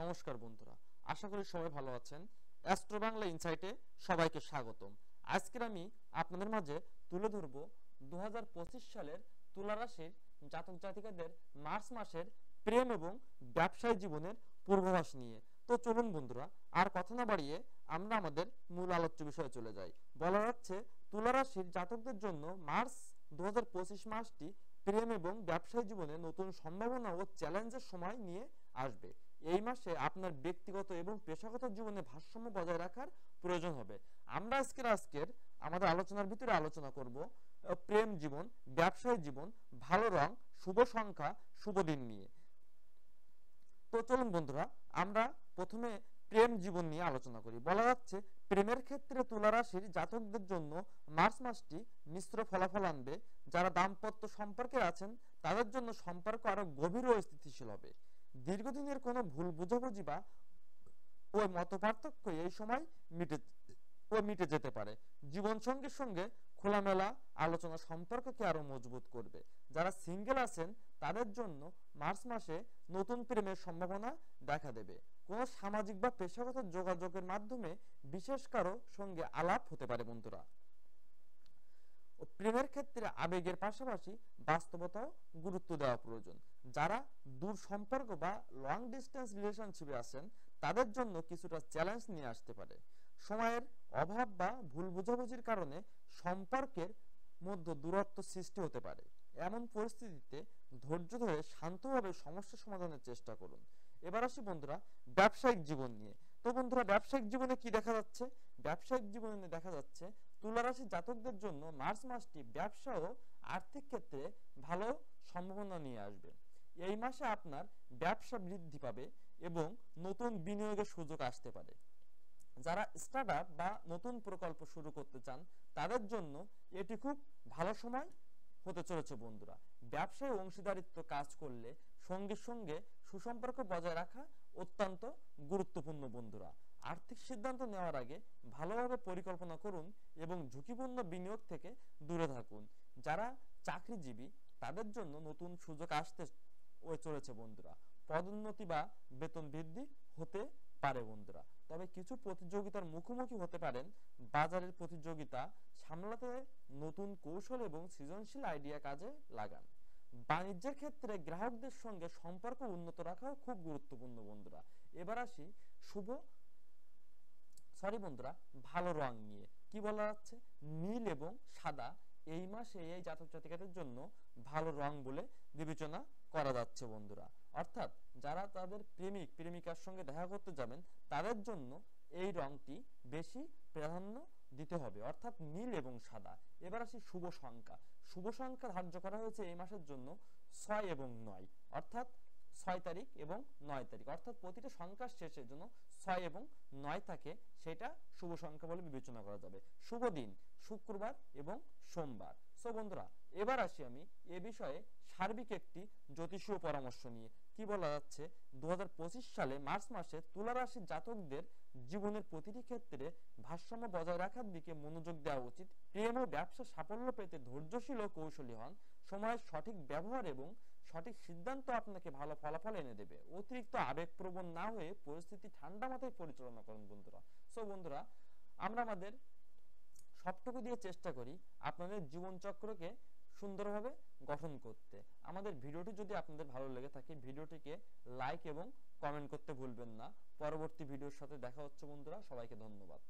নমস্কার বন্ধুরা, আশা করি সবাই ভালো আছেন। অ্যাস্ট্রো বাংলা ইনসাইটে সবাইকে স্বাগতম। আজকের আমি আপনাদের মাঝে তুলে ধরব 2025 সালের তুলা রাশির জাতক জাতিকাদের মার্চ মাসের প্রেম এবং ব্যবসায়ী জীবনের পূর্বাভাস নিয়ে। তো চলুন বন্ধুরা, আর কথা না বাড়িয়ে আমরা আমাদের মূল আলোচ্য বিষয়ে চলে যাই। বলা যাচ্ছে তুলা রাশির জাতকদের জন্য মার্চ 2025 মাসটি প্রেম এবং ব্যবসায়ী জীবনে নতুন সম্ভাবনা ও চ্যালেঞ্জের সময় নিয়ে আসবে। এই মাসে আপনার ব্যক্তিগত এবং পেশাগত জীবনে ভারসাম্য বজায় রাখার প্রয়োজন হবে। আমরা আজকের আমাদের আলোচনার ভিতরে আলোচনা করব প্রেম জীবন, ব্যবসায়ী জীবন, ভালো রং, শুভ সংখ্যা, শুভ দিন নিয়ে। তো চলুন বন্ধুরা, আমরা প্রথমে প্রেম জীবন নিয়ে আলোচনা করি। বলা যাচ্ছে প্রেমের ক্ষেত্রে তুলা রাশির জাতকদের জন্য মার্চ মাসটি মিশ্র ফলাফল আনবে। যারা দাম্পত্য সম্পর্কে আছেন তাদের জন্য সম্পর্ক আরো গভীর ও স্থিতিশীল হবে। দীর্ঘদিনের কোনো ভুল বুঝাবুঝি বা ওই মতপার্থক্য এই সময় মিটে যেতে পারে। জীবন সঙ্গীর সঙ্গে খোলামেলা আলোচনা সম্পর্ককে আরো মজবুত করবে। যারা সিঙ্গেল আছেন তাদের জন্য মার্চ মাসে নতুন প্রেমের সম্ভাবনা দেখা দেবে। কোনো সামাজিক বা পেশাগত যোগাযোগের মাধ্যমে বিশেষ কারো সঙ্গে আলাপ হতে পারে বন্ধুরা। প্রেমের ক্ষেত্রে আবেগের পাশাপাশি বাস্তবতাও গুরুত্ব দেওয়া প্রয়োজন। যারা দূর সম্পর্ক বা লং ডিস্টেন্স রিলেশনশিপে আছেন তাদের জন্য কিছুটা চ্যালেঞ্জ নিয়ে আসতে পারে। সময়ের অভাব বা ভুল বোঝাবুঝির কারণে সম্পর্কের মধ্যে দূরত্ব সৃষ্টি হতে পারে। এমন পরিস্থিতিতে ধৈর্য ধরে শান্তভাবে সমস্যা সমাধানের চেষ্টা করুন। এবার আসি বন্ধুরা ব্যবসায়িক জীবন নিয়ে। তো বন্ধুরা, ব্যবসায়িক জীবনে কি দেখা যাচ্ছে? ব্যবসায়িক জীবনে দেখা যাচ্ছে তুলা রাশির জাতকদের জন্য মার্চ মাসটি ব্যবসা ও আর্থিক ক্ষেত্রে ভালো সম্ভাবনা নিয়ে আসবে। এই মাসে আপনার ব্যবসা বৃদ্ধি পাবে এবং নতুন বিনিয়োগের সুযোগ আসতে পারে। যারা স্টার্টআপ বা নতুন প্রকল্প শুরু করতে চান তাদের জন্য এটি খুব ভালো সময় হতে চলেছে বন্ধুরা। ব্যবসায় অংশীদারিত্ব কাজ করলে সঙ্গে সঙ্গে সুসম্পর্ক বজায় রাখা অত্যন্ত গুরুত্বপূর্ণ বন্ধুরা। আর্থিক সিদ্ধান্ত নেওয়ার আগে ভালোভাবে পরিকল্পনা করুন এবং ঝুঁকিপূর্ণ বিনিয়োগ থেকে দূরে থাকুন। যারা চাকরিজীবী তাদের জন্য নতুন সুযোগ আসতে চলেছে বন্ধুরা। পদোন্নতি বা বেতন বৃদ্ধি হতে পারে বন্ধুরা। তবে কিছু প্রতিযোগিতার মুখোমুখি হতে পারেন। বাজারের প্রতিযোগিতা সামলাতে নতুন কৌশল এবং সৃজনশীল আইডিয়া কাজে লাগান। বাণিজ্যের ক্ষেত্রে গ্রাহকদের সঙ্গে সম্পর্ক উন্নত রাখাও খুব গুরুত্বপূর্ণ বন্ধুরা। এবার আসি বন্ধুরা ভালো রং নিয়ে। কি বলা যাচ্ছে? নীল এবং সাদা এই মাসে এই জাতক জাতিকাদের জন্য ভালো রং বলে বিবেচনা করা যাচ্ছে বন্ধুরা। অর্থাৎ যারা তাদের প্রেমিক প্রেমিকার সঙ্গে দেখা করতে যাবেন তাদের জন্য এই রংটি বেশি প্রাধান্য দিতে হবে, অর্থাৎ নীল এবং সাদা। এবার আসি শুভ সংখ্যা। শুভ সংখ্যা ধার্য করা হয়েছে এই মাসের জন্য 6 এবং 9, অর্থাৎ 6 তারিখ এবং 9 তারিখ, অর্থাৎ প্রতিটা সংখ্যার শেষে জন্য 6 এবং 9 থাকে, সেটা শুভ সংখ্যা বলে বিবেচনা করা যাবে। শুভ দিন শুক্রবার এবং সোমবার। সো বন্ধুরা, এবার আসি আমি এ বিষয়ে সার্বিক একটি জ্যোতিষীয় পরামর্শ নিয়ে। কি বলা যাচ্ছে? 2025 সালে মার্চ মাসে তুলা রাশির জাতকদের জীবনের প্রতিটি ক্ষেত্রে ভারসাম্য বজায় রাখার দিকে মনোযোগ দেওয়া উচিত। প্রেম ও ব্যবসা সাফল্য পেতে ধৈর্যশীল ও কৌশলী হন। সময়ের সঠিক ব্যবহার এবং সঠিক সিদ্ধান্ত আপনাকে ভালো ফলাফল এনে দেবে। অতিরিক্ত আবেগপ্রবণ না হয়ে পরিস্থিতি ঠান্ডা মাথায় পরিচালনা করুন বন্ধুরা। সো বন্ধুরা, আমরা আমাদের সবটুকু দিয়ে চেষ্টা করি আপনাদের জীবনচক্রকে সুন্দরভাবে গঠন করতে। আমাদের ভিডিওটি যদি আপনাদের ভালো লেগে থাকে ভিডিওটিকে লাইক এবং কমেন্ট করতে ভুলবেন না। পরবর্তী ভিডিওর সাথে দেখা হচ্ছে বন্ধুরা। সবাইকে ধন্যবাদ।